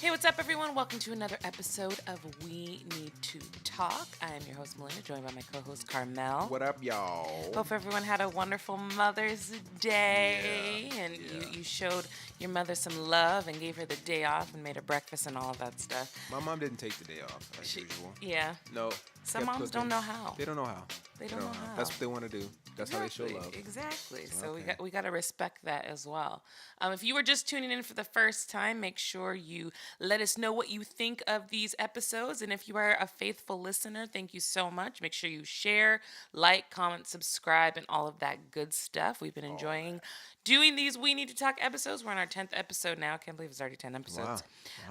Hey, what's up, everyone? Welcome to another episode of We Need to Talk. I am your host, Malynda, joined by my co-host, Karmel. What up, y'all? Hope everyone had a wonderful Mother's Yeah, Day, and yeah. you showed your mother some love and gave her the day off and made her breakfast and all of that stuff. My mom didn't take the day off as She, usual. yeah. No, Some kept moms don't cooking. know how. They don't know how. They don't know how. That's what they want to do. That's how they show love. Exactly. So Okay. we got to respect that as well. If you were just tuning in for the first time, make sure you let us know what you think of these episodes. And if you are a faithful listener, thank you so much. Make sure you share, like, comment, subscribe, and all of that good stuff. We've been enjoying doing these We Need to Talk episodes. We're on our 10th episode now. I can't believe it's already 10 episodes.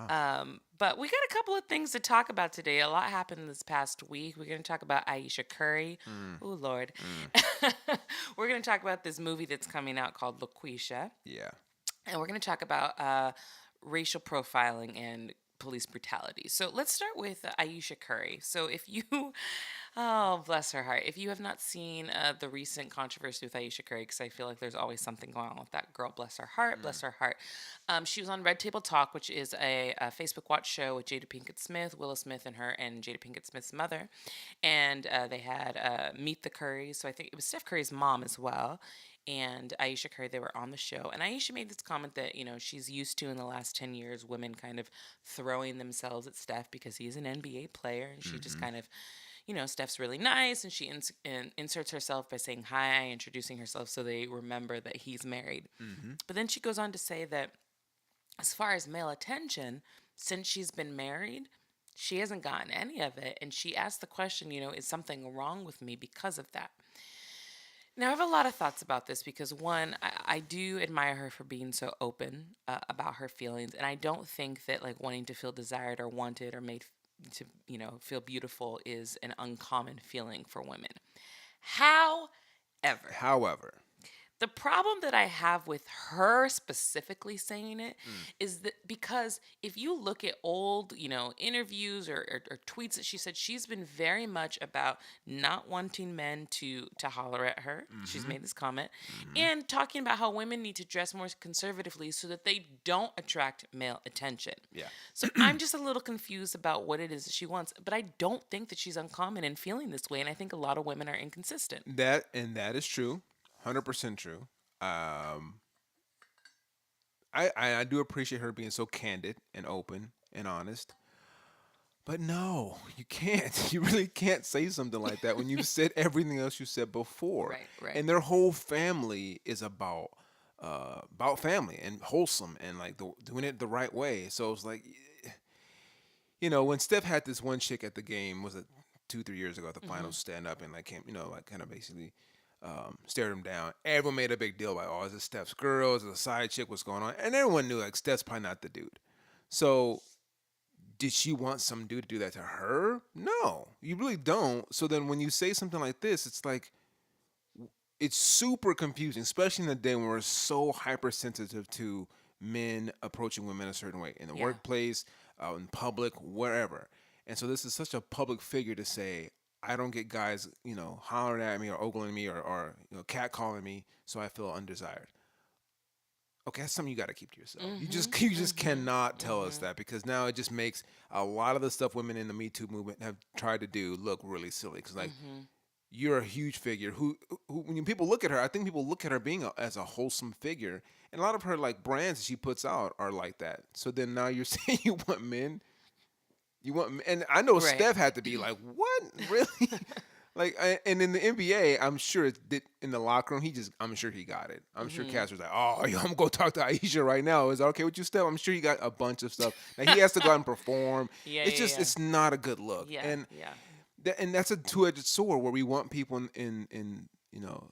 Wow. But we got a couple of things to talk about today. A lot happened this past week. We're going to talk about Ayesha Curry. Oh, Lord. We're going to talk about this movie that's coming out called Loqueesha. Yeah. And we're going to talk about racial profiling and police brutality. So let's start with Ayesha Curry. So if you, oh, bless her heart, if you have not seen the recent controversy with Ayesha Curry, because I feel like there's always something going on with that girl, bless her heart, bless her heart. She was on Red Table Talk, which is a Facebook Watch show with Jada Pinkett Smith, Willow Smith, and her, and Jada Pinkett Smith's mother. And they had Meet the Currys. So I think it was Steph Curry's mom as well. And Ayesha Curry, they were on the show. And Ayesha made this comment that, she's used to in the last 10 years women kind of throwing themselves at Steph because he's an NBA player. And she just kind of, Steph's really nice. And she inserts herself by saying hi, introducing herself so they remember that he's married. But then she goes on to say that as far as male attention, since she's been married, she hasn't gotten any of it. And she asked the question, is something wrong with me because of that? Now, I have a lot of thoughts about this because, one, I do admire her for being so open about her feelings. And I don't think that, like, wanting to feel desired or wanted or made to, feel beautiful is an uncommon feeling for women. However, However, the problem that I have with her specifically saying it is that because if you look at old, interviews or tweets that she said, she's been very much about not wanting men to holler at her. She's made this comment and talking about how women need to dress more conservatively so that they don't attract male attention. yeah. So I'm just a little confused about what it is that she wants, but I don't think that she's uncommon in feeling this way, and I think a lot of women are inconsistent. That is true. 100% true. I do appreciate her being so candid and open and honest. But no, you can't. You really can't say something like that when you've said everything else you said before. Right, right. And their whole family is about family and wholesome and like doing it the right way. So it's like, when Steph had this one chick at the game, was it 2-3 years ago at the finals, stand up and like came, like kind of basically stared him down. Everyone made a big deal like, oh, is this Steph's girl? Is it a side chick? What's going on? And everyone knew like Steph's probably not the dude. So did she want some dude to do that to her? No, you really don't. So then when you say something like this, it's like, it's super confusing, especially in the day when we're so hypersensitive to men approaching women a certain way in the Yeah. workplace, out in public, wherever. And so this is such a public figure to say, I don't get guys, hollering at me or ogling me or catcalling me, so I feel undesired. Okay, that's something you got to keep to yourself. You just cannot tell us that, because now it just makes a lot of the stuff women in the Me Too movement have tried to do look really silly. Because like, you're a huge figure who when people look at her, I think people look at her being as a wholesome figure, and a lot of her like brands that she puts out are like that. So then now you're saying you want men, and I know Right. Steph had to be like, what, really? And in the NBA, I'm sure in the locker room, I'm sure he got it. I'm sure Cass was like, oh, yo, I'm gonna go talk to Ayesha right now. Is that okay with you, Steph? I'm sure he got a bunch of stuff. Now he has to go out and perform. Yeah, It's just, yeah. it's not a good look. Yeah, And yeah. and that's a two-edged sword where we want people in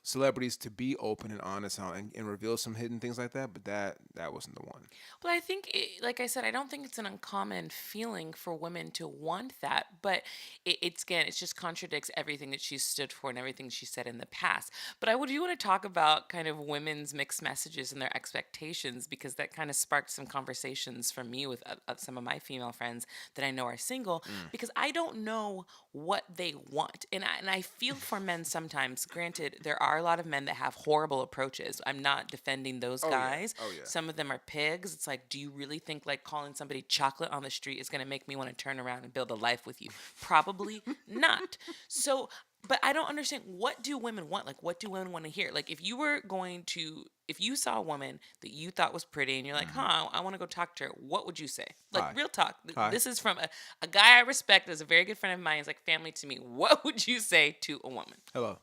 celebrities to be open and honest and reveal some hidden things like that, but that wasn't the one. Well, I think, like I said, I don't think it's an uncommon feeling for women to want that, but it just contradicts everything that she's stood for and everything she said in the past. But I would do want to talk about kind of women's mixed messages and their expectations, because that kind of sparked some conversations for me with some of my female friends that I know are single, because I don't know what they want, and I feel for men sometimes. Granted, granted, there are a lot of men that have horrible approaches. I'm not defending those Oh yeah. guys. Oh yeah. Some of them are pigs. It's like, do you really think like calling somebody chocolate on the street is going to make me want to turn around and build a life with you? Probably not. So, but I don't understand, what do women want? Like, what do women want to hear? Like, if you saw a woman that you thought was pretty and you're like, Mhm. huh, I want to go talk to her, what would you say? Like, Hi. real talk. Hi. This is from a guy I respect, as a very good friend of mine, is like family to me. What would you say to a woman? Hello.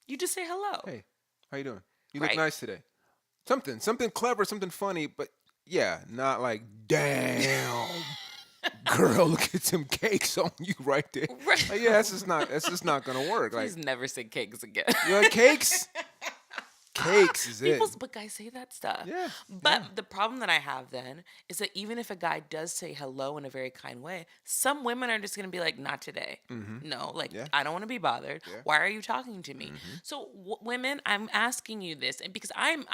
You just say hello. Hey. How you doing? You look Right. nice today. Something clever, something funny, but yeah, not like damn. Girl, look at some cakes on you right there. Right. Like, yeah, that's just not gonna work. Like, Please never say cakes again. you like cakes? Cakes is it. But guys say that stuff. Yeah. But Yeah. the problem that I have then is that even if a guy does say hello in a very kind way, some women are just gonna be like, not today. Mm-hmm. No, like, Yeah. I don't want to be bothered. Yeah. Why are you talking to me? Mm-hmm. So women, I'm asking you this, and because I'm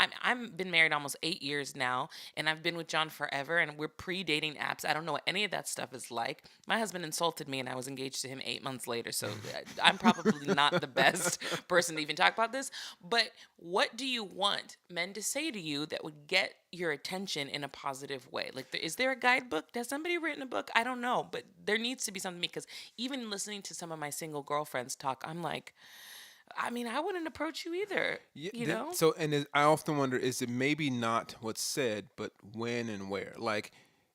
been married almost 8 years now, and I've been with John forever, and we're pre-dating apps. I don't know what any of that stuff is like. My husband insulted me, and I was engaged to him 8 months later. So I'm probably not the best person to even talk about this. But what do you want men to say to you that would get your attention in a positive way? Like, is there a guidebook? Has somebody written a book? I don't know, but there needs to be something, because even listening to some of my single girlfriends talk, I'm like, I mean, I wouldn't approach you either. Yeah, You know? so, and I often wonder, is it maybe not what's said, but when and where? Like,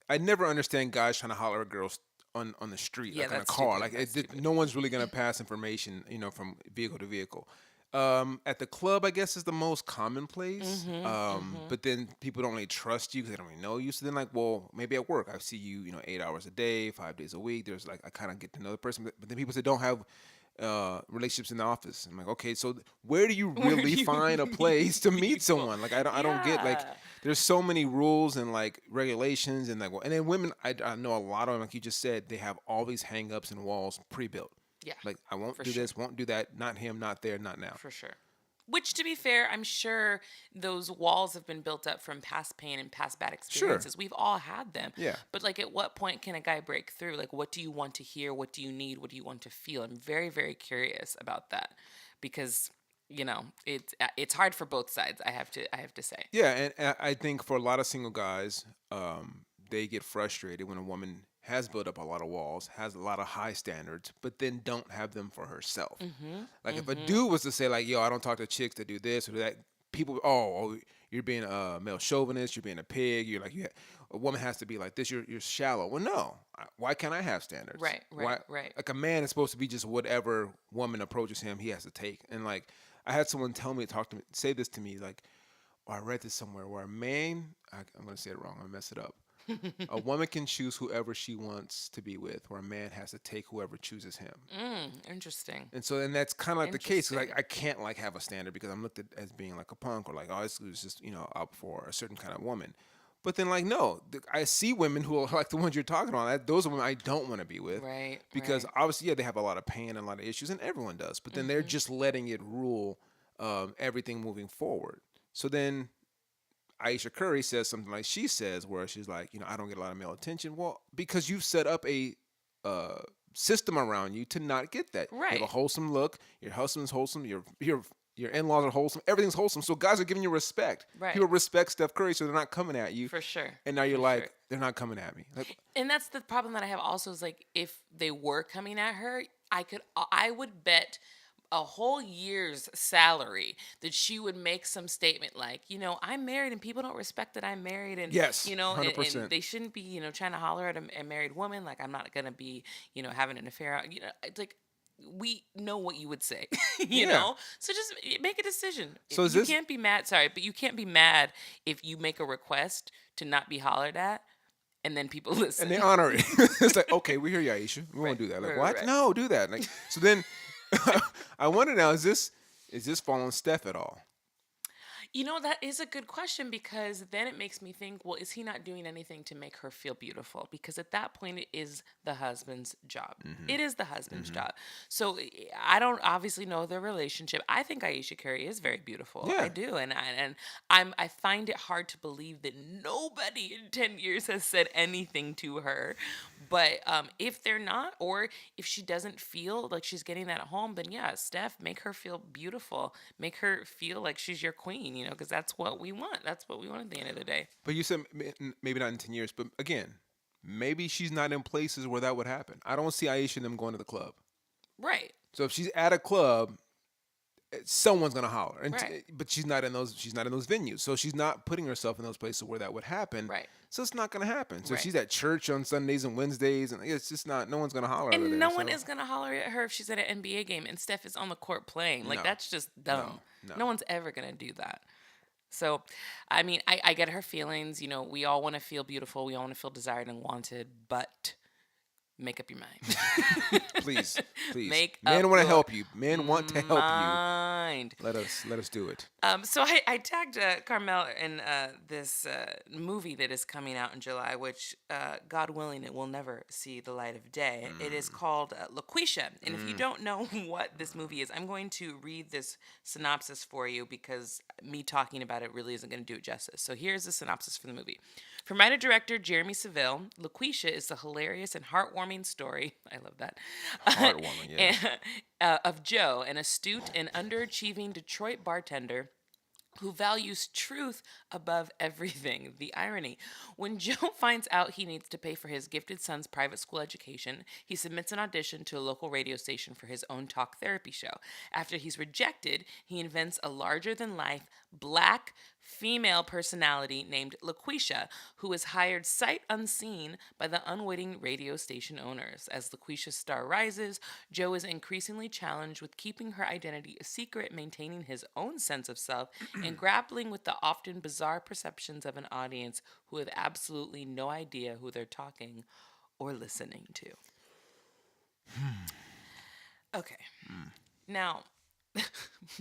I never understand guys trying to holler at girls on the street, Yeah, like on a that's car. stupid. Like, That's stupid. no one's really gonna pass information, from vehicle to vehicle. At the club, I guess, is the most commonplace. But then people don't really trust you because they don't really know you. So then, like, well, maybe at work, I see you, 8 hours a day, 5 days a week. There's like, I kind of get to know the person. But then people say don't have relationships in the office. I'm like, okay, so where do you Where do really you find a place to meet people? someone? Like, I don't get, like, Yeah. there's so many rules and like regulations and like, well, and then women, I know a lot of them, like you just said, they have all these hang-ups and walls pre-built. Yeah, Like, I won't for do sure. this, won't do that, not him, not there, not now. For sure. Which, to be fair, I'm sure those walls have been built up from past pain and past bad Sure. experiences. We've all had them. Yeah. But, like, at what point can a guy break through? Like, what do you want to hear? What do you need? What do you want to feel? I'm very, very curious about that, because, it's hard for both sides. I have to say. Yeah, and I think for a lot of single guys, they get frustrated when a woman has built up a lot of walls, has a lot of high standards, but then don't have them for herself. Like, if a dude was to say like, "Yo, I don't talk to chicks that do this or that," people, you're being a male chauvinist, you're being a pig, you're like, a woman has to be like this, you're shallow. Well, no, why can't I have standards? Right, Why, right. like, a man is supposed to be just whatever woman approaches him, he has to take. And like, I had someone say this to me, like, or I read this somewhere where a man, I'm going to say it wrong, I'm going to mess it up. A woman can choose whoever she wants to be with, where a man has to take whoever chooses him. Interesting. And that's kind of like the case. 'Cause, like, Interesting. I can't like have a standard because I'm looked at as being like a punk, or like, oh, this is just up for a certain kind of woman. But then, like, no, I see women who are like the ones you're talking about. Those are women I don't want to be with, Right. because Right. obviously, yeah, they have a lot of pain and a lot of issues, and everyone does. But then they're just letting it rule everything moving forward. So then Ayesha Curry says something like she says, where she's like, I don't get a lot of male attention. Well, because you've set up a system around you to not get that. You have Right. a wholesome look. Your husband's wholesome. Your in-laws are wholesome. Everything's wholesome. So guys are giving you respect. Right. People respect Steph Curry, so they're not coming at you. For sure. And now you're For like, sure. they're not coming at me. Like, And that's the problem that I have also, is like, if they were coming at her, I would bet a whole year's salary that she would make some statement like, I'm married and people don't respect that I'm married, and yes, and 100%. they shouldn't be, trying to holler at a married woman, like, I'm not gonna be, having an affair. It's like, we know what you would say, Yeah. So just make a decision. So is You this? can't be mad. Sorry, but you can't be mad if you make a request to not be hollered at, and then people listen. And they honor it. It's like, okay, we hear you, Aisha. We won't Right, do that. Like, right, what? right. No, do that. Like, so then, I wonder now, is this following Steph at all? That is a good question because then it makes me think, well, is he not doing anything to make her feel beautiful? Because at that point, it is the husband's job. Hmm. It is the husband's Hmm. job. So I don't obviously know their relationship. I think Ayesha Curry is very beautiful. I Yeah, do, I find it hard to believe that nobody in 10 years has said anything to her. But if they're not, or if she doesn't feel like she's getting that at home, then yeah, Steph, make her feel beautiful. Make her feel like she's your queen, because that's what we want. That's what we want at the end of the day. but you said maybe not in 10 years, but again, maybe she's not in places where that would happen. I don't see Aisha and them going to the club. Right, So if she's at a club, someone's gonna holler, right, but she's not in those. She's not in those venues, so she's not putting herself in those places where that would happen. right, So it's not gonna happen. So right. she's at church on Sundays and Wednesdays, and it's just not. No one's gonna holler at her And there. no one So is going to holler at her if she's at an NBA game and Steph is on the court playing. Like, no, that's just no, dumb. no. No one's ever going to do that. So, I mean, I get her feelings. We all want to feel beautiful. We all want to feel desired and wanted, but make up your mind. Please, please. Make up Men want to your help you. Men want to help you. mind. Let us do it. So I tagged Carmel in this movie that is coming out in July, which, God willing, it will never see the light of day. It is called Loqueesha. And if you don't know what this movie is, I'm going to read this synopsis for you because me talking about it really isn't going to do it justice. So here's the synopsis for the movie. From writer-director Jeremy Seville, Loqueesha is the hilarious and heartwarming story. I love that. Heartwarming, yeah. Of Joe, an astute and underachieving Detroit bartender who values truth above everything. The irony. When Joe finds out he needs to pay for his gifted son's private school education, he submits an audition to a local radio station for his own talk therapy show. After he's rejected, he invents a larger than life black female personality named Loqueesha, who is hired sight unseen by the unwitting radio station owners. As Loqueesha's star rises, Joe is increasingly challenged with keeping her identity a secret, maintaining his own sense of self, and grappling with the often bizarre perceptions of an audience who have absolutely no idea who they're talking or listening to. Okay. Now,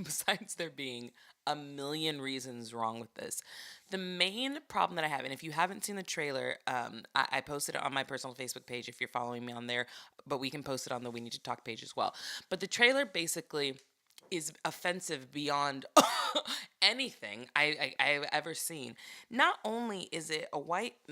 besides there being a million reasons wrong with this, the main problem that I have, and if you haven't seen the trailer, I posted it on my personal Facebook page if you're following me on there, but we can post it on the We Need to Talk page as well. But the trailer basically is offensive beyond anything I've ever seen. Not only is it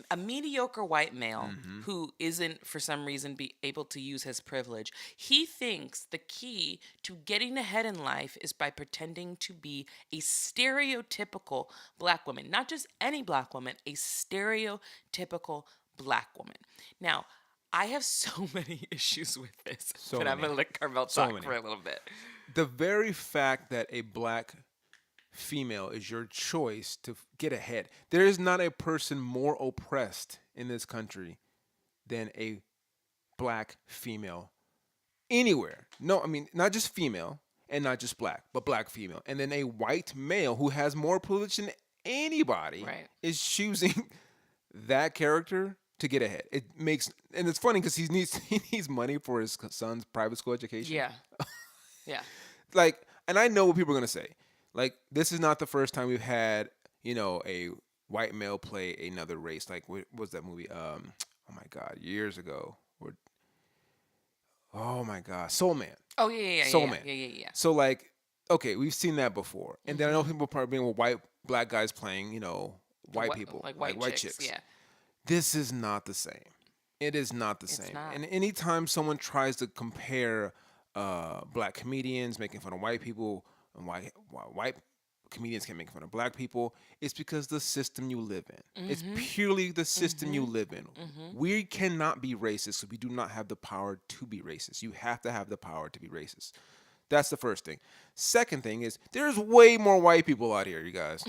a mediocre white male who isn't for some reason be able to use his privilege, he thinks the key to getting ahead in life is by pretending to be a stereotypical black woman. Not just any black woman, a stereotypical black woman. Now, I have so many issues with this, So but I'm many. going to let Carmel So talk many. for a little bit. The very fact that a black female is your choice to get ahead. There is not a person more oppressed in this country than a black female anywhere. No, I mean, not just female and not just black, but black female. And then a white male who has more privilege than anybody Right. is choosing that character to get ahead. It makes, and it's funny because he needs money for his son's private school education. Yeah. Yeah. Like, and I know what people are gonna say. Like, this is not the first time we've had, a white male play another race. Like, what was that movie? Oh my God, years ago. Oh my God, Soul Man. Oh yeah. Soul Man. Yeah. So like, okay, we've seen that before, and then I know Mhm. people probably being with white black guys playing, white people, Like white chicks. Yeah. This is not the same. It is not the It's same. not. And anytime someone tries to compare black comedians making fun of white people and why white comedians can make fun of black people, it's because the system you live in. It's Mhm. purely the system you live in. Mhm. We cannot be racist, so we do not have the power to be racist. You have to have the power to be racist. That's the first thing. Second thing is there's way more white people out here, you guys.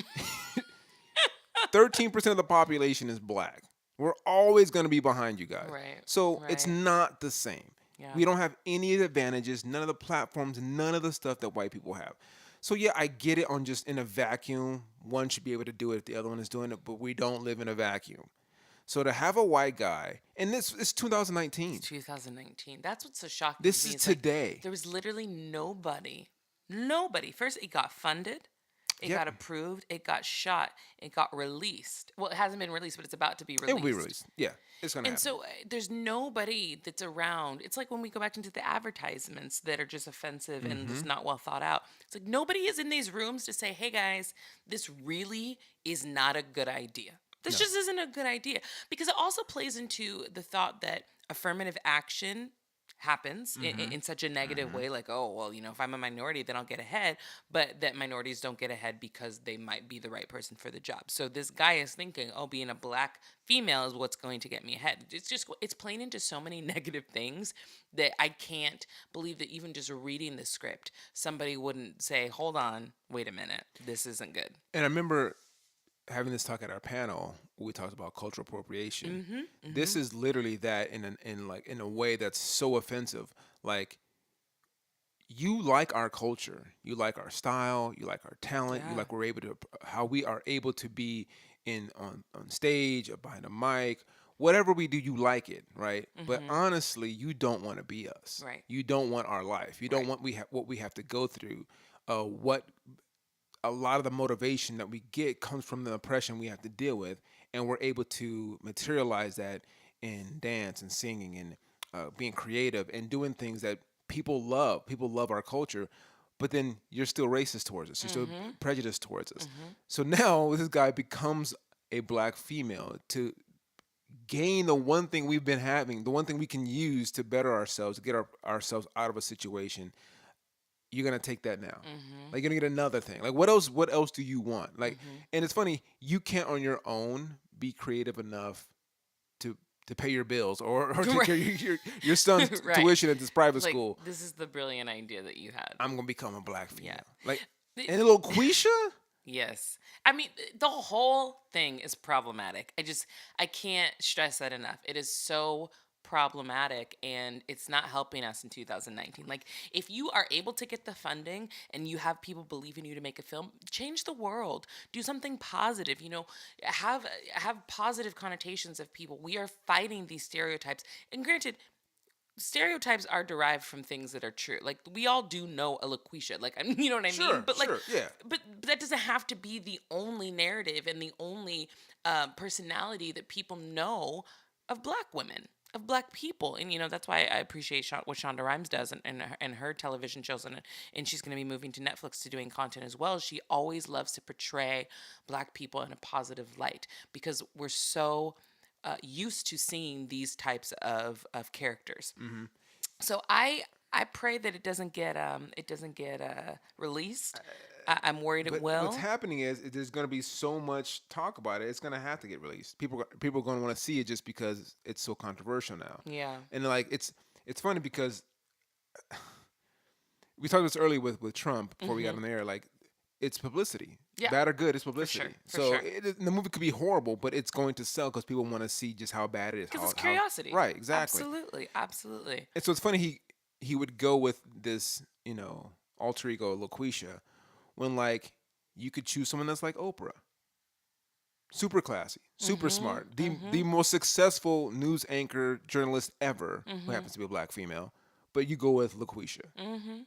13% of the population is black. We're always going to be behind you guys. Right. So it's Right. not the same. Yeah. We don't have any of the advantages, none of the platforms, none of the stuff that white people have. So yeah, I get it on just in a vacuum. One should be able to do it if the other one is doing it, but we don't live in a vacuum. So to have a white guy, and this is 2019. It's 2019. That's what's so shocking. This to me. is It's like today. there was literally nobody. Nobody. First, it got funded. It Yep. got approved, it got shot, it got released. Well, it hasn't been released, but it's about to be It will be released. released. Yeah, it's gonna And happen. so there's nobody that's around. It's like when we go back into the advertisements that are just offensive and Mm-hmm. just not well thought out. It's like nobody is in these rooms to say, hey guys, this really is not a good idea. This No. just isn't a good idea. Because it also plays into the thought that affirmative action happens Mm-hmm. in such a negative Mm-hmm. way, like, oh well, if I'm a minority then I'll get ahead, but that minorities don't get ahead because they might be the right person for the job. So this guy is thinking, oh, being a black female is what's going to get me ahead. It's playing into so many negative things that I can't believe that even just reading the script somebody wouldn't say, hold on, wait a minute, this isn't good. And I remember having this talk at our panel. We talked about cultural appropriation. Mm-hmm. This Mm-hmm. is literally that in a way that's so offensive. Like, you like our culture, you like our style, you like our talent, you Yeah. like we're able to how we are able to be in on stage or behind a mic. Whatever we do, you like it, right? But Mm-hmm. honestly, you don't want to be us. Right. You don't want our life. You don't Right. want what we have to go through. What a lot of the motivation that we get comes from the oppression we have to deal with, and we're able to materialize that in dance and singing and being creative and doing things that people love. People love our culture, but then you're still racist towards us. You're still Mm-hmm. prejudiced towards us. Mm-hmm. So now this guy becomes a black female to gain the one thing we've been having, the one thing we can use to better ourselves, to get ourselves out of a situation. You're gonna take that now. Mm-hmm. Like, you're gonna get another thing. Like, what else? What else do you want? Like, Mm-hmm. and it's funny. You can't on your own be creative enough to pay your bills or take care of your son's Right. tuition at this private Like, school. this is the brilliant idea that you had. I'm gonna become a black Yeah. female. Like, The- and Loqueesha. Yes. I mean, the whole thing is problematic. I can't stress that enough. It is so problematic and it's not helping us in 2019. Like, if you are able to get the funding and you have people believe in you to make a film, change the world. Do something positive, have positive connotations of people. We are fighting these stereotypes. And granted, stereotypes are derived from things that are true. Like, we all do know a Loqueesha, like, you know what I mean? Sure, But like, sure, yeah. but that doesn't have to be the only narrative and the only personality that people know of black women, of black people. And that's why I appreciate what Shonda Rhimes does and her television shows, and she's going to be moving to Netflix to doing content as well. She always loves to portray black people in a positive light because we're so used to seeing these types of characters. Mm-hmm. So I pray that it doesn't get released. I'm worried it But what's will. happening is there's going to be so much talk about it. It's going to have to get released. People are going to want to see it just because it's so controversial now. Yeah. And like, it's funny because we talked this earlier with Trump before we got Hmm. on the air. Like, it's publicity. Yeah. Bad or good, it's For sure. publicity. For So sure. the movie could be horrible, but it's going to sell because people want to see just how bad it is. Because How, it's curiosity. right, exactly. Absolutely. Absolutely. And so it's funny he would go with this, alter ego Loqueesha, when like you could choose someone that's like Oprah, super classy, super Hmm. smart, the Hmm. most successful news anchor journalist ever, who Hmm. happens to be a black female, but you go with Loqueesha. Hmm.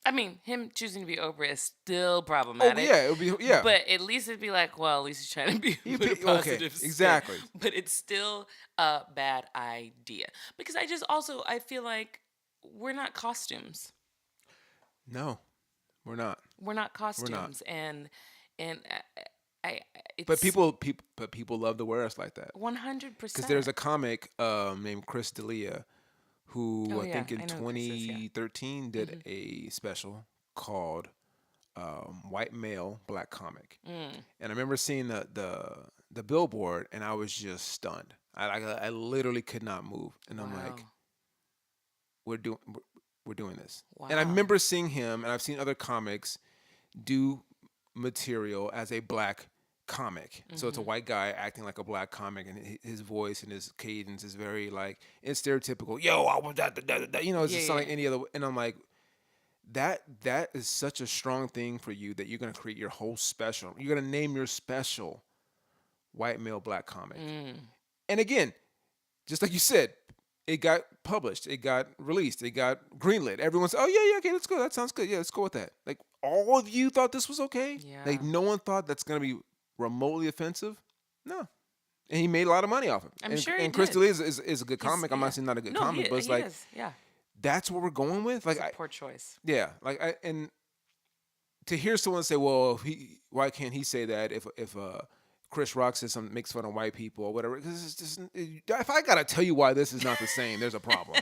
I mean, him choosing to be Oprah is still Oh problematic, yeah, it would be yeah. but at least it'd be like, well, at least he's trying to be put a Okay, positive spin. exactly. But it's still a bad idea because I feel like we're not costumes. No, we're not. We're not We're not. costumes, and I But it's people love to wear us like that. one hundred Because there's percent. a comic named Chris D'Elia who Oh I yeah, think in I know who Chris is. Yeah. 2013 did Hmm. a special called White Male Black Comic. Mm. And I remember seeing the billboard and I was just stunned. I literally could not move. And I'm Wow. like, we're doing we're doing this. And I Wow. remember seeing him and I've seen other comics do material as a black comic. So it's a Hmm. white guy acting like a black comic, and his voice and his cadence is very like it's stereotypical. Yo, I was that. It's Yeah, just not yeah, like any other. And I'm like, that is such a strong thing for you that you're gonna create your whole special. You're gonna name your special white male black comic. yeah. Mm. And again, just like you said, it got published, it got released, it got greenlit. Everyone's, oh yeah, yeah, okay, let's go. That sounds good. Yeah, let's go with that. Like, all of you thought this was okay? Like Yeah. no one thought that's gonna be remotely offensive? No. And he made a lot of money off it. I'm sure he And Chris did. D'Elia is a good He's comic. I'm not yeah. saying not a good No, comic, but it's he like is. Yeah. that's what we're going with. It was a poor choice. Yeah, like and to hear someone say, "Well, why can't he say that if Chris Rock says something makes fun of white people or whatever?" Because it's just if I gotta tell you why this is not the same, there's a problem.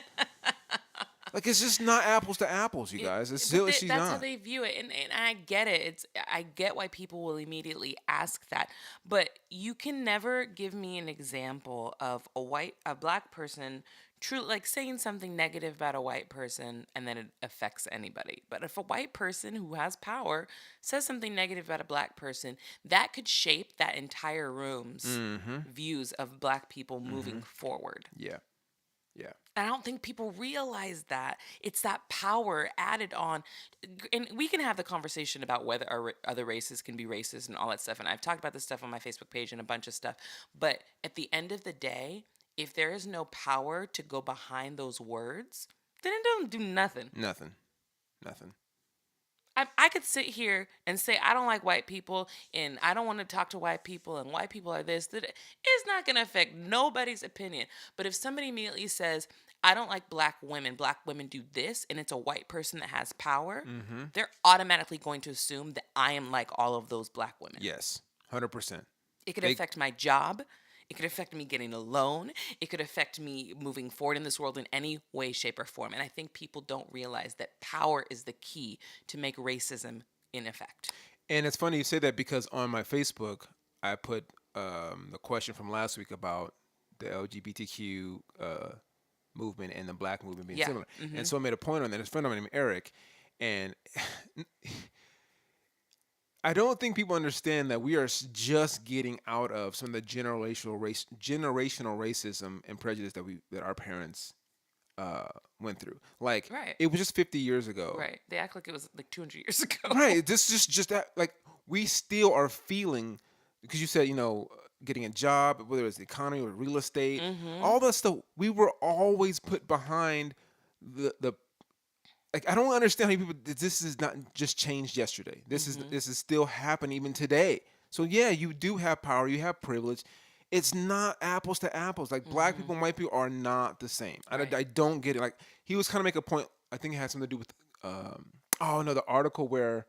Like it's just not apples to apples, you guys. It's But still she's that's how not. they view it, and I get it. I get why people will immediately ask that, but you can never give me an example of a black person, true, like saying something negative about a white person, and then it affects anybody. But if a white person who has power says something negative about a black person, that could shape that entire room's Mm-hmm. views of black people Mm-hmm. moving forward. Yeah. Yeah. And I don't think people realize that it's that power added on. And we can have the conversation about whether other races can be racist and all that stuff. And I've talked about this stuff on my Facebook page and a bunch of stuff. But at the end of the day, if there is no power to go behind those words, then it don't do nothing. Nothing. Nothing. I could sit here and say I don't like white people and I don't want to talk to white people and white people are this. That it's not going to affect nobody's opinion. But if somebody immediately says I don't like black women do this, and it's a white person that has power, Mm-hmm. they're automatically going to assume that I am like all of those black women. Yes. 100%. It could They affect my job. It could affect me getting a loan. It could affect me moving forward in this world in any way, shape, or form. And I think people don't realize that power is the key to make racism in effect. And it's funny you say that because on my Facebook, I put the question from last week about the LGBTQ movement and the black movement being Yeah. similar. Hmm. And so I made a point on that. There's a friend of mine named Eric. And I don't think people understand that we are just getting out of some of the generational racism and prejudice that our parents went through. Like Right. it was just 50 years ago. Right. They act like it was like 200 years ago. Right. This is just that like we still are feeling because you said, getting a job, whether it's the economy or real estate, Hmm. all that stuff, we were always put behind the like I don't understand how people this is not just changed yesterday. Hmm. This is still happening even today. So yeah, you do have power, you have privilege. It's not apples to apples. Like black Hmm. people and white people are not the same. Right. I don't get it. Like he was kind of make a point. I think it had something to do with oh no, the article where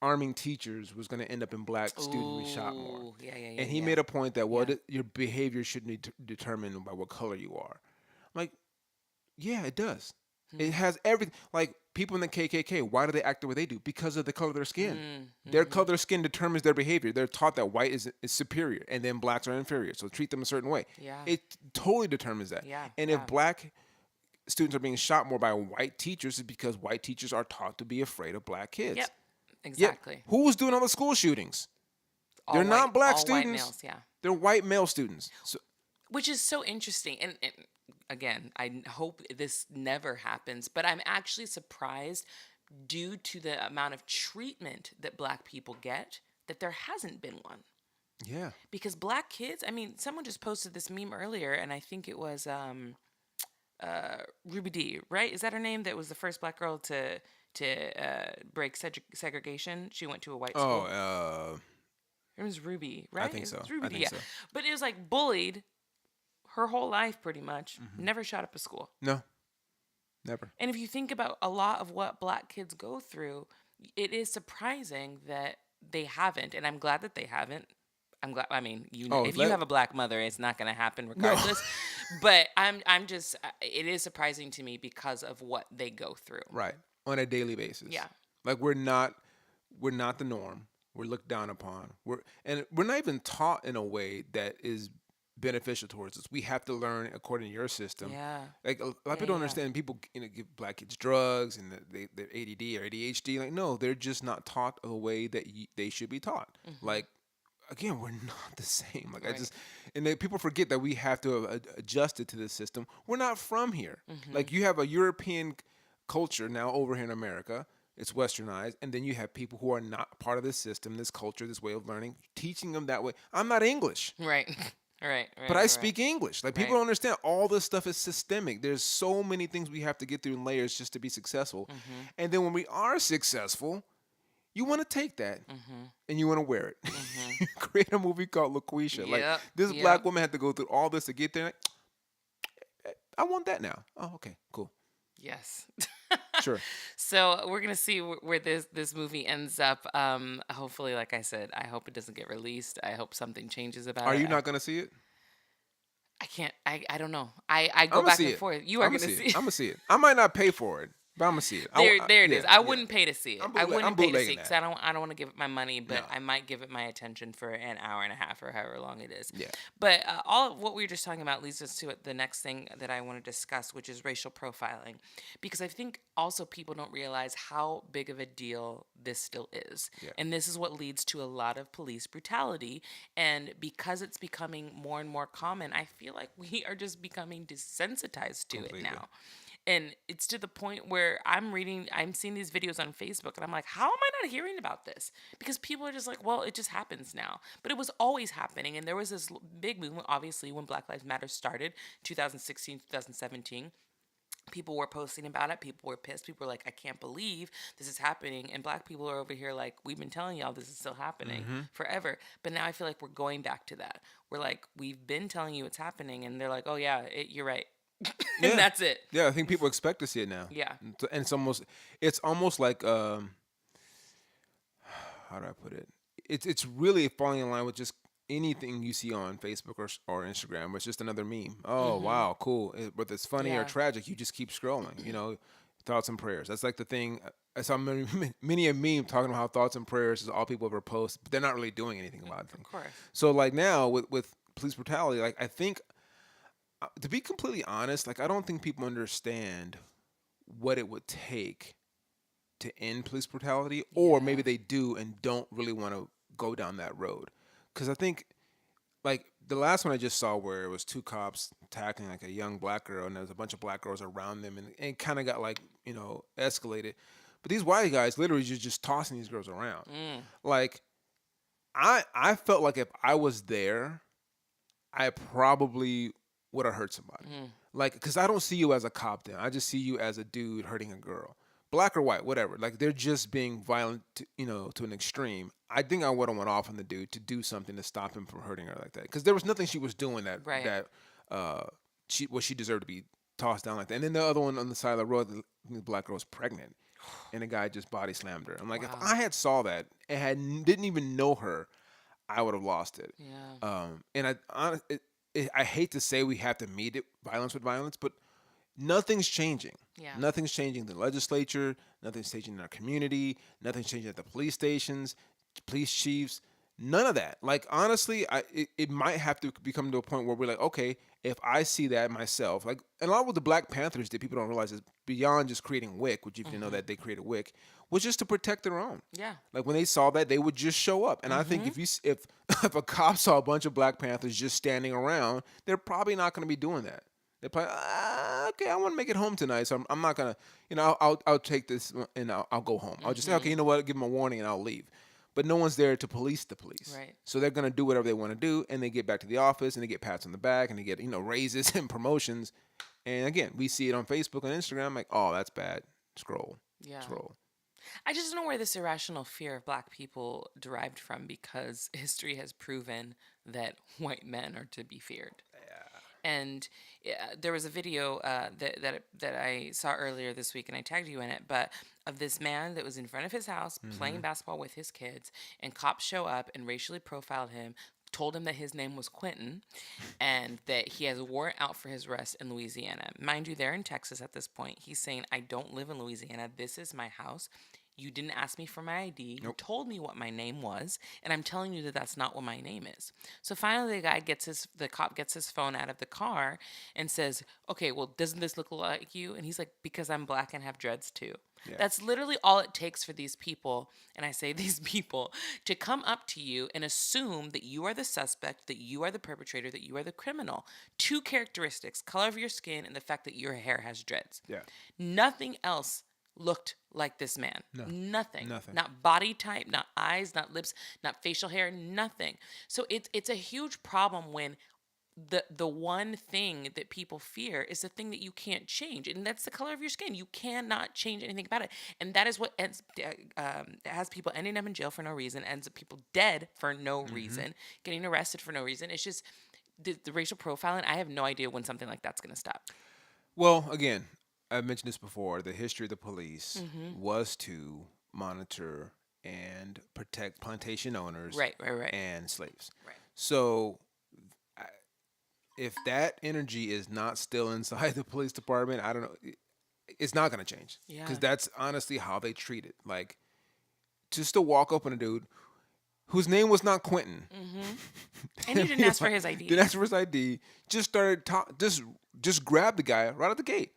arming teachers was going to end up in black students being shot more. Ooh. Yeah. Yeah. Yeah. And he Yeah. made a point that Yeah. your behavior shouldn't be determined by what color you are. I'm like, yeah, it does. It Hmm. has everything. Like people in the KKK, why do they act the way they do? Because of the color of their skin. Their Mm-hmm. color of their skin determines their behavior. They're taught that white is superior and then blacks are inferior. So treat them a certain way. Yeah. It totally determines that. Yeah. And Yeah. if black students are being shot more by white teachers, it's because white teachers are taught to be afraid of black kids. Yep. Yet, Exactly. who was doing all the school shootings? They're not black all white students. males. Yeah. They're white male students. So, Which is so interesting. And again, I hope this never happens, but I'm actually surprised due to the amount of treatment that black people get that there hasn't been one. yeah. Because black kids, I mean, someone just posted this meme earlier, and I think it was Ruby D, right? Is that her name? That was the first black girl to break segregation. She went to a white school. Oh, It was Ruby, right? think It so. was Ruby I D, think yeah. so. But it was like bullied her whole life pretty much. Mm-hmm. Never shot up a school. No, never. And if you think about a lot of what black kids go through, it is surprising that they haven't. And I'm glad that they haven't. I'm glad. I mean, Oh, if you have a black mother, it's not going to happen No. regardless. But I'm just. It is surprising to me because of what they go through. Right. On a daily basis. Yeah. Like we're not the norm. We're looked down upon. We're not even taught in a way that is beneficial towards us. We have to learn according to your system. Yeah. Like a lot of Yeah, people don't yeah. understand. People give black kids drugs and they're ADD or ADHD. Like no, they're just not taught a way that they should be taught. Like again, we're not the same. Like I Right. just and people forget that we have to have adjusted to this system. We're not from here. Like you have a European culture now over here in America. It's westernized, and then you have people who are not part of this system, this culture, this way of learning, teaching them that way. I'm not English. Right. Right. But I right. speak English. Like people Right. don't understand all this stuff is systemic. There's so many things we have to get through in layers just to be successful. And then when we are successful, You want to take that Mhm. and you want to wear it. Mhm. You create a movie called Loqueesha. Like Yep. this Yep. black woman had to go through all this to get there. Like, I want that now. Oh, okay, cool, Yes. sure. So we're gonna see where this movie ends up. Hopefully, like I said, I hope it doesn't get released. I hope something changes about Are it. you not gonna see it? I can't. I don't know. I I'm go gonna back see and it. forth. You are I'm gonna gonna see it. see. I'm gonna see it. I might not pay for it, but I'm gonna see it. There it is. Yeah, I yeah. wouldn't pay to see it. I'm I bootleg. I'm wouldn't pay to see bootlegging it because that. I don't want to give it my money, but No. I might give it my attention for an hour and a half or however long it is. Yeah. But all of what we were just talking about leads us to the next thing that I want to discuss, which is racial profiling, because I think also people don't realize how big of a deal this still is, Yeah. and this is what leads to a lot of police brutality. And because it's becoming more and more common, I feel like we are just becoming desensitized to it Completely. now. And it's to the point where I'm seeing these videos on Facebook and I'm like, how am I not hearing about this? Because people are just like, well, it just happens now. But it was always happening. And there was this big movement, obviously, when Black Lives Matter started, 2016, 2017. People were posting about it. People were pissed. People were like, I can't believe this is happening. And black people are over here like, we've been telling y'all this is still happening Mm-hmm. forever. But now I feel like we're going back to that. We're like, we've been telling you it's happening. And they're like, oh, yeah, you're right. And Yeah. that's it. Yeah. I think people expect to see it now, Yeah. and it's almost like how do I put it? It's really falling in line with just anything you see on Facebook or Instagram. It's just another meme. Oh Mm-hmm. wow, cool. Whether it's funny or Yeah. tragic, you just keep scrolling. Thoughts and prayers. That's like the thing. I saw many a meme talking about how thoughts and prayers is all people ever post, but they're not really doing anything about it. Of course. So like now with police brutality, like I think to be completely honest, like I don't think people understand what it would take to end police brutality, or maybe Yeah. they do and don't really want to go down that road. Because I think, like the last one I just saw, where it was two cops tackling like a young black girl, and there was a bunch of black girls around them, and kind of got like escalated. But these white guys literally just tossing these girls around. Mm. Like I felt like if I was there, I probably would have hurt somebody. Mm. Like, because I don't see you as a cop then. I just see you as a dude hurting a girl. Black or white, whatever. Like, they're just being violent, to an extreme. I think I would have went off on the dude to do something to stop him from hurting her like that. Because there was nothing she was doing Right. uh, she deserved to be tossed down like that. And then the other one on the side of the road, the black girl was pregnant, and the guy just body slammed her. I'm like, if Wow. I had saw that and didn't even know her, I would have lost it. Yeah. And I hate to say we have to meet it violence with violence, but nothing's changing. Yeah. Nothing's changing in the legislature. Nothing's changing in our community. Nothing's changing at the police stations, police chiefs. None of that. Like honestly, it might have to become to a point where we're like, okay, if I see that myself, like and a lot of what the Black Panthers did, people don't realize is beyond just creating WIC, which if you know Mm-hmm. that they created WIC, was just to protect their own. Yeah. Like when they saw that, they would just show up. And I think Mm-hmm. if if a cop saw a bunch of Black Panthers just standing around, they're probably not going to be doing that. They're probably okay. I want to make it home tonight, so I'm not gonna. I'll take this and I'll go home. I'll just say okay. Mm-hmm. You know what? Give them a warning and I'll leave. But no one's there to police the police. Right. So they're gonna do whatever they want to do, and they get back to the office and they get pats on the back and they get raises and promotions. And again, we see it on Facebook and Instagram. Like, oh, that's bad. Scroll, Yeah. scroll. I just don't know where this irrational fear of black people derived from because history has proven that white men are to be feared. And there was a video that I saw earlier this week, and I tagged you in it, but of this man that was in front of his house playing basketball with his kids, and cops show up and racially profiled him, told him that his name was Quentin, and that he has a warrant out for his arrest in Louisiana. Mind you, they're in Texas at this point. He's saying, I don't live in Louisiana. This is my house. You didn't ask me for my ID. You Nope. told me what my name was, and I'm telling you that that's not what my name is. So finally, the cop gets his phone out of the car and says, "Okay, well, doesn't this look like you?" And he's like, "Because I'm black and have dreads too." Yeah. That's literally all it takes for these people, and I say these people, to come up to you and assume that you are the suspect, that you are the perpetrator, that you are the criminal. Two characteristics: color of your skin and the fact that your hair has dreads. Yeah. Nothing else looked like this man. No. Nothing. Nothing. Not body type, not eyes, not lips, not facial hair, nothing. So it's a huge problem when the one thing that people fear is the thing that you can't change, and that's the color of your skin. You cannot change anything about it, and that is what has people ending up in jail for no reason, ends up people dead for no Hmm. reason, getting arrested for no reason. It's just the racial profiling. I have no idea when something like that's going to stop. Well, again, I've mentioned this before. The history of the police Hmm. was to monitor and protect plantation owners Right, right, right, and slaves. right. So if that energy is not still inside the police department, I don't know. It's not going to change because Yeah. that's honestly how they treat it. Like, just to walk up on a dude whose name was not Quentin, Hmm. And you and didn't be ask for like, his didn't ID. ask for his ID, just started just grab the guy right out the gate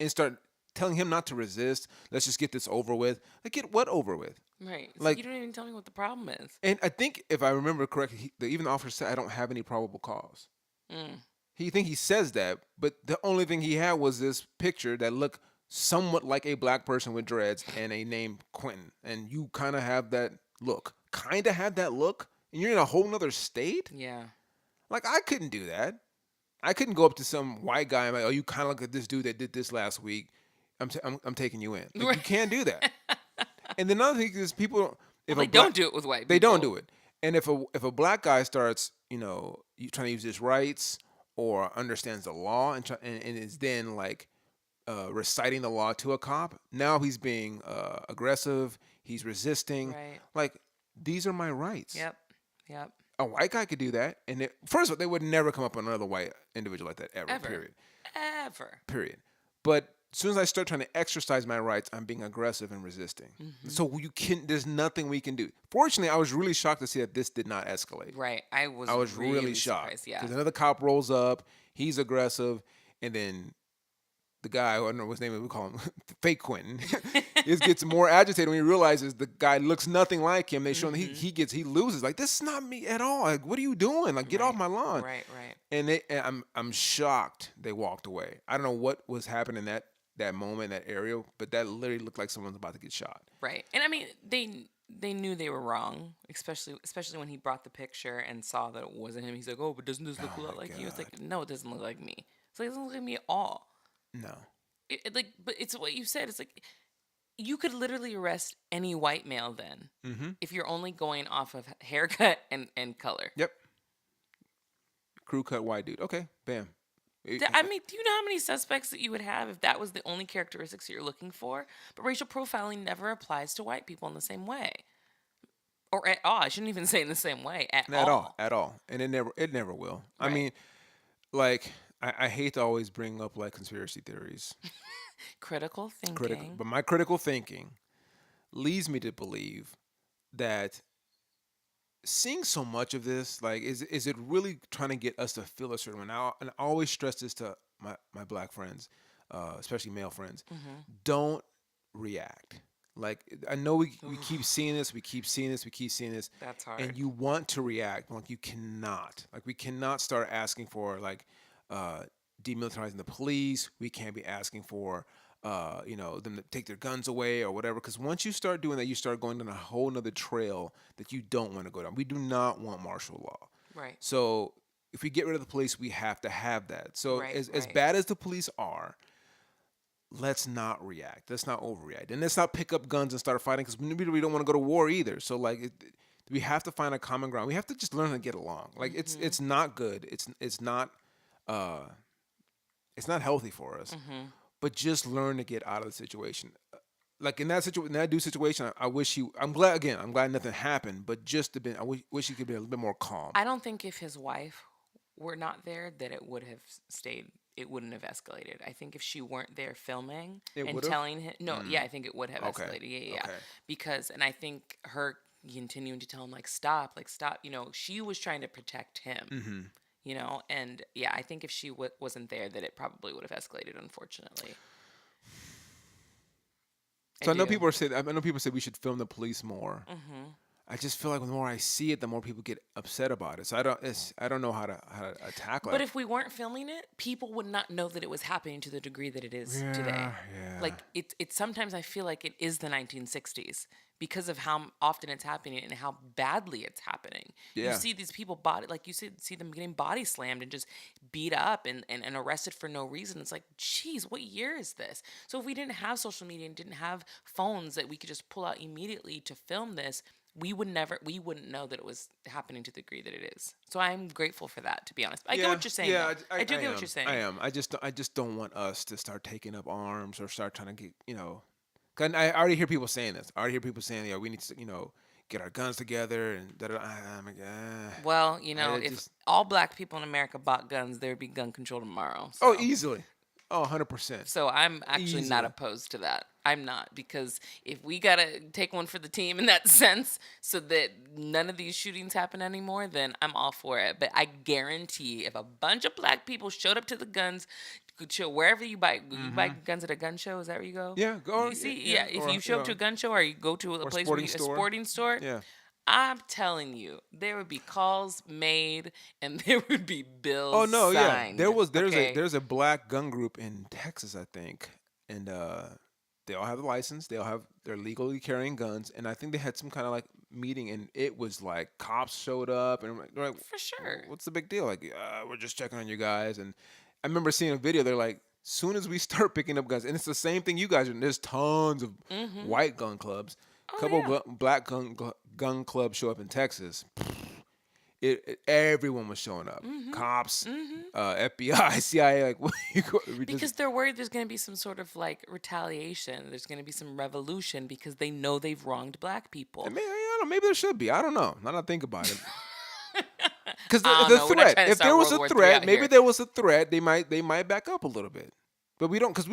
and start telling him not to resist. Let's just get this over with. Like, get what over with? Right. It's like Like, you don't even tell me what the problem is. and I think if I remember correctly, even the officer said, "I don't have any probable cause." Mm. He says that, but the only thing he had was this picture that looked somewhat like a black person with dreads and a name Quentin, and you kind of have that look, and you're in a whole nother state. Yeah. Like, I couldn't do that. I couldn't go up to some white guy and be like, "Oh, you kind of look like this dude that did this last week. I'm taking you in." Like, Right. you can't do that. And then another thing is people, Well, if a they black don't do it with white they don't people. do it. And if a black guy starts, you trying to use his rights or understands the law and is then like reciting the law to a cop, now he's being aggressive. He's resisting. Right. Like, these are my rights. Yep. Yep. A white guy could do that, and first of all, they would never come up on another white individual like that ever. Ever. Period. Ever. Period. But as soon as I start trying to exercise my rights, I'm being aggressive and resisting. Hmm. So you can. There's nothing we can do. Fortunately, I was really shocked to see that this did not escalate. Right. I I was was really really shocked surprised. Yeah. because another cop rolls up. He's aggressive, and then the guy, I don't know what his name is, we call him Fake Quentin, is gets more agitated when he realizes the guy looks nothing like him. They show him Hmm. he loses. Like, this is not me at all. Like, what are you doing? Like, get off Right. my lawn. Right. Right. And I'm shocked they walked away. I don't know what was happening that moment, that area, but that literally looked like someone's about to get shot. Right. And I mean, they knew they were wrong, especially when he brought the picture and saw that it wasn't him. He's like, "Oh, but doesn't this look a Oh lot my like you?" It's god. like, "No, it doesn't look like me." It's like, it doesn't look like me at all. No. Like, but it's what you said. It's like you could literally arrest any white male then Mm-hmm. if you're only going off of haircut and color. Yep. Crew cut white dude. Okay. Bam. I mean, do you know how many suspects that you would have if that was the only characteristics that you're looking for? But racial profiling never applies to white people in the same way. Or at all. I shouldn't even say in the same way. At At all. all. At all. And it never will. I Right. mean, like, I hate to always bring up like conspiracy theories. Critical Critical, thinking. but my critical thinking leads me to believe that seeing so much of this, like, is it really trying to get us to feel a certain way? Now, and I always stress this to my black friends, especially male friends: Hmm. don't react. Like, I know we keep Oof, seeing this, we keep seeing this, we keep seeing this, that's and hard. you want to react, but like, you cannot. Like, we cannot start asking for like uh, demilitarizing the police. We can't be asking for them to take their guns away or whatever. Because once you start doing that, you start going down a whole nother trail that you don't want to go down. We do not want martial law. Right. So if we get rid of the police, we have to have that. So Right. as Right. bad as the police are, let's not react. Let's not overreact, and let's not pick up guns and start fighting because we don't want to go to war either. So like, we have to find a common ground. We have to just learn how to get along. Like, Hmm. it's not good. Uh it's not healthy for us. Hmm. But just learn to get out of the situation. Like, in that dude situation, I wish he. I'm glad again. I'm glad nothing happened. But just to be, wish he could be a little bit more calm. I don't think if his wife were not there that it would have stayed. It wouldn't have escalated. I think if she weren't there filming It and would have. telling him, no, yeah, I think it would have Okay. escalated. Yeah, yeah, yeah. Okay. Because, and I think her continuing to tell him like stop, like stop. She was trying to protect him. Hmm. And yeah, I think if she wasn't there, that it probably would have escalated. Unfortunately, I So do. I know people say we should film the police more. Hmm. I just feel like the more I see it, the more people get upset about it. So I don't know how to tackle But it. if we weren't filming it, people would not know that it was happening to the degree that it is today. Yeah, yeah. Like it's sometimes I feel like it is the 1960s because of how often it's happening and how badly it's happening. You Yeah. see these people body like you see them getting body slammed and just beat up and arrested for no reason. It's like, geez, what year is this? So if we didn't have social media and didn't have phones that we could just pull out immediately to film this, we wouldn't know that it was happening to the degree that it is. So I'm grateful for that, to be honest. I get Yeah, what you're saying though. yeah, I do I get what you're am. I saying. am. I just don't want us to start taking up arms or start trying to get, 'cause I already hear people saying this. I already hear people saying, yeah, we need to, get our guns together and da da. I'm like, Well, I if just, all black people in America bought guns, there'd be gun control tomorrow. oh, So easily, oh, 100%, So I'm actually not easily. opposed to that. I'm not, because if we gotta take one for the team in that sense, so that none of these shootings happen anymore, then I'm all for it. But I guarantee, if a bunch of black people showed up to the guns, could show wherever you buy Hmm. guns at a gun show. Is that where you go? Yeah, go, You yeah, see, yeah, yeah. If or you show up to a gun show or you go to a or place where sporting a store. sporting store, Yeah. I'm telling you, there would be calls made and there would be Oh bills no, yeah. signed. Okay. There's a black gun group in Texas, I think, and they all have a license. They're legally carrying guns, and I think they had some kind of like meeting, and it was like cops showed up, and they're like, For sure. What's the big deal? Like, we're just checking on you guys." And I remember seeing a video. They're like, "Soon as we start picking up guns," and it's the same thing you guys are. There's tons of Mm-hmm. white gun clubs. Oh Couple yeah. black gun clubs show up in Texas. Everyone was showing up. Mm-hmm. Cops, Mm-hmm. FBI, CIA, like we Because just they're worried there's going to be some sort of like retaliation. There's going to be some revolution because they know they've wronged black people. maybe, I don't know, maybe there should be. I don't know. Now that I think about it, because I don't the know. We're not threat. trying to If there start was World a War Three threat, out maybe here. there was a threat. They might back up a little bit, but we don't because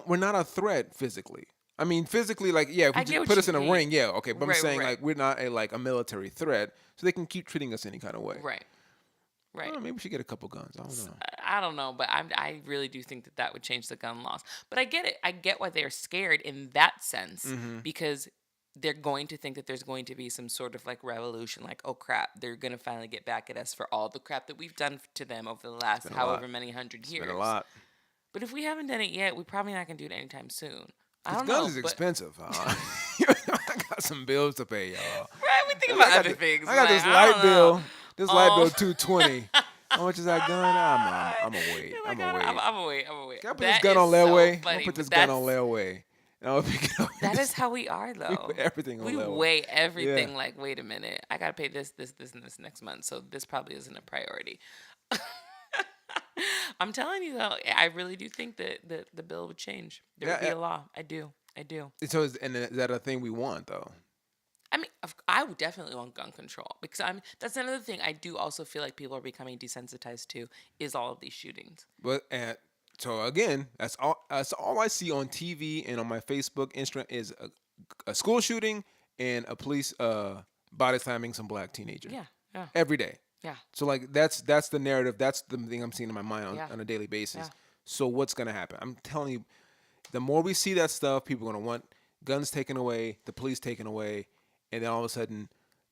we're not a threat physically. I mean, physically, like yeah, if I you get just what put you us in a mean. ring, yeah, okay. But I'm Right, saying right, like we're not a military threat, so they can keep treating us any kind of way. right, I don't right. know, maybe we should get a couple guns. I don't know. I don't know, but I really do think that would change the gun laws. But I get it. I get why they're scared in that sense, Mm-hmm. because they're going to think that there's going to be some sort of like revolution, like, oh crap, they're going to finally get back at us for all the crap that we've done to them over the It's last been a lot. however many hundred It's been a years. lot. But if we haven't done it yet, we're probably not going to do it anytime soon. I Cause don't guns know, is but expensive. I got some bills to pay, y'all. right, we think I about got other things. I got Like, this I light don't know. bill. This light bill Oh, 220. How much is that gun? I'm gonna wait. you're I'm like, gonna wait. I'm gonna wait. I'm gonna wait. Can I put this That gun is on so layaway? I'm gonna funny, put but this gun on layaway. And I'm gonna pick it up. that is how we are, We put though. everything on We layaway. weigh Yeah. everything like, wait a minute, I gotta pay this, and this next month, so this probably isn't a priority. I'm telling you though, I really do think that the bill would change. There would be Yeah. a law. I do. I do. And is that a thing we want though? I mean, I would definitely want gun control, because that's another thing I do also feel like people are becoming desensitized to, is all of these shootings. But so again, that's all. That's all I see on TV and on my Facebook, Instagram is a school shooting and a police body slamming some black teenager Yeah, yeah, every day. yeah, So like that's the narrative. That's the thing I'm seeing in my mind yeah, on a daily yeah. basis. So what's gonna happen? I'm telling you, the more we see that stuff, people are gonna want guns taken away, the police taken away, and then all of a sudden,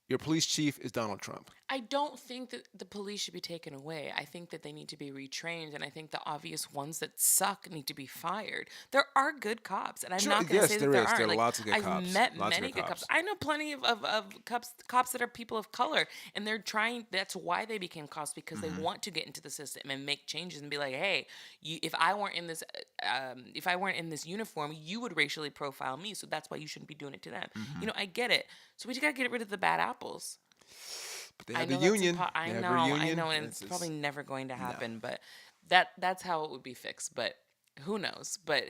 your police chief is Donald Trump. I don't think that the police should be taken away. I think that they need to be retrained, and I think the obvious ones that suck need to be fired. There are good cops, and I'm Sure, not going to yes, say that there there is. aren't. There are Like, lots of good I've cops. met Lots of many good good cops. cops. I know plenty of cops that are people of color, and they're trying. That's why they became cops, because they want to get into the system and make changes and be like, hey, if I weren't in this uniform, you would racially profile me. So that's why you shouldn't be doing it to them. I get it. So we just gotta get rid of the bad apples. But they I have know the that's union. I They have know, a I union. know, and it's It's probably never going to no. happen. But that's how it would be fixed. But who knows? But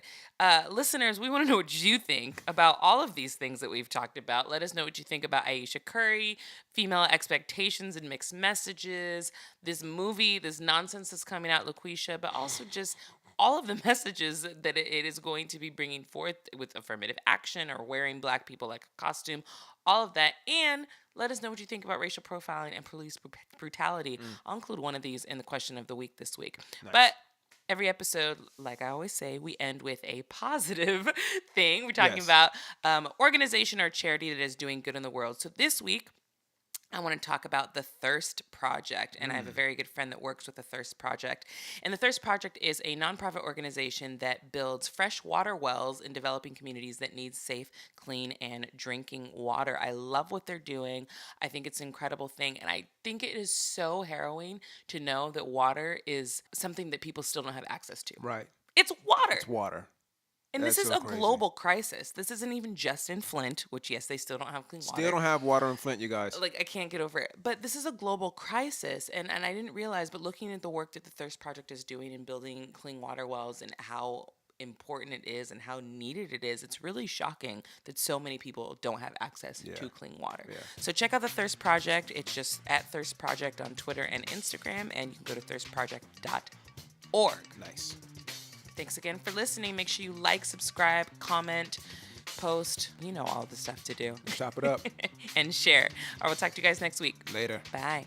listeners, we want to know what you think about all of these things that we've talked about. Let us know what you think about Ayesha Curry, female expectations and mixed messages, this movie, this nonsense that's coming out, Loqueesha, but also just all of the messages that it is going to be bringing forth with affirmative action or wearing black people like a costume, all of that. And let us know what you think about racial profiling and police brutality. I'll include one of these in the question of the week this week. Nice. But every episode, like I always say, we end with a positive thing. We're talking Yes. about organization or charity that is doing good in the world. So this week, I want to talk about the Thirst Project. And I have a very good friend that works with the Thirst Project. And the Thirst Project is a nonprofit organization that builds fresh water wells in developing communities that need safe, clean, and drinking water. I love what they're doing. I think it's an incredible thing. And I think it is so harrowing to know that water is something that people still don't have access to. Right. It's water. It's water. And this That's is so a crazy. global crisis. This isn't even just in Flint, which, yes, they still don't have clean Still water. don't have water in Flint, you guys. Like, I can't get over it. But this is a global crisis. And I didn't realize, but looking at the work that the Thirst Project is doing in building clean water wells and how important it is and how needed it is, it's really shocking that so many people don't have access Yeah. to clean water. Yeah. So check out the Thirst Project. It's just at Thirst Project on Twitter and Instagram, and you can go to thirstproject.org. Nice. Thanks again for listening. Make sure you like, subscribe, comment, post, all the stuff to do, Chop it up. and share. I will talk to you guys next week. Later. Bye.